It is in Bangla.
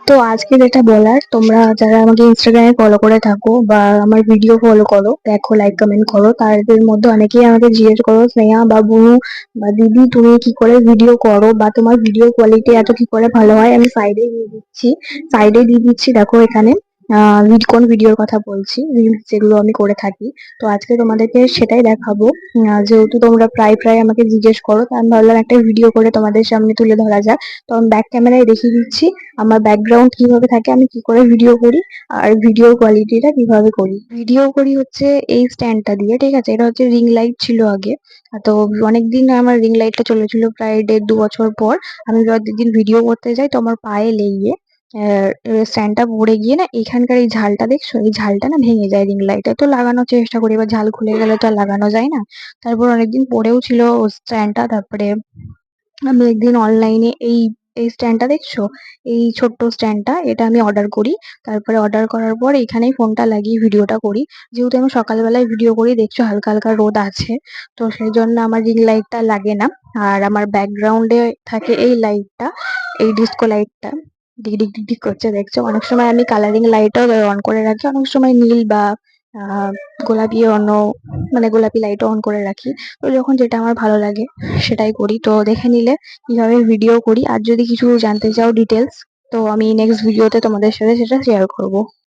তো আজকে যেটা বলার, তোমরা যারা আমাকে ইনস্টাগ্রামে ফলো করে থাকো বা আমার ভিডিও ফলো করো, দেখো, লাইক কমেন্ট করো, তাদের মধ্যে অনেকেই আমাকে জিজ্ঞেস করো, স্নেহা বা বুনু বা দিদি, তুমি কি করে ভিডিও করো বা তোমার ভিডিও কোয়ালিটি এত কি করে ভালো হয়। আমি সাইডে দিয়ে দিচ্ছি, দেখো এখানে কোন ভিডিওর কথা বলছি, রিলস যেগুলো আমি করে থাকি। তো আজকে তোমাদেরকে সেটাই দেখাবো। যেহেতু তোমরা প্রায় প্রায় আমাকে জিজ্ঞেস করো, তো আমি ভাবলাম একটা ভিডিও করে তোমাদের সামনে তুলে ধরা যাক। তো আমি ব্যাক ক্যামেরায় দেখিয়ে দিচ্ছি আমার ব্যাকগ্রাউন্ড কিভাবে থাকে, আমি কি করে ভিডিও করি, আর ভিডিও কোয়ালিটিটা কিভাবে করি। ভিডিও করি হচ্ছে এই স্ট্যান্ডটা দিয়ে, ঠিক আছে। এটা হচ্ছে রিং লাইট ছিল আগে। তো অনেকদিন আমার রিং লাইটটা চলেছিল, প্রায় 1.5-2 বছর পর আমি প্রতিদিন ভিডিও করতে যাই, তো আমার পায়ে লেগে স্ট্যান্ডটা পড়ে গিয়ে না, এখানকার এই ঝালটা দেখছো, এই ঝালটা না ভেঙে যায় রিং লাইটে। তো লাগানোর চেষ্টা করি, এবার ঝাল খুলে গেলে তো আর লাগানো যায় না। তারপর অনেকদিন পড়েও ছিল স্ট্যান্ডটা। তারপরে আমি একদিন অনলাইনে এই স্ট্যান্ডটা দেখছো, এই ছোট্ট স্ট্যান্ডটা, এটা আমি অর্ডার করি। তারপরে অর্ডার করার পর এখানেই ফোনটা লাগিয়ে ভিডিওটা করি। যেহেতু আমি সকালবেলায় ভিডিও করি, দেখছো হালকা হালকা রোদ আছে, তো সেই জন্য আমার রিং লাইটটা লাগে না। আর আমার ব্যাকগ্রাউন্ডে থাকে এই লাইটটা, এই ডিস্কো লাইটটা ডিক ডিক ডিক ডিক করছে, দেখছো। অনেক সময় আমি কালারিং লাইটও অন করে রাখি, অনেক সময় নীল বা আহ গোলাপি অন্য, মানে গোলাপি লাইটও অন করে রাখি। তো যখন যেটা আমার ভালো লাগে সেটাই করি। তো দেখে নিলে কিভাবে ভিডিও করি। আর যদি কিছু জানতে চাও ডিটেলস, তো আমি নেক্সট ভিডিওতে তোমাদের সাথে সেটা শেয়ার করব।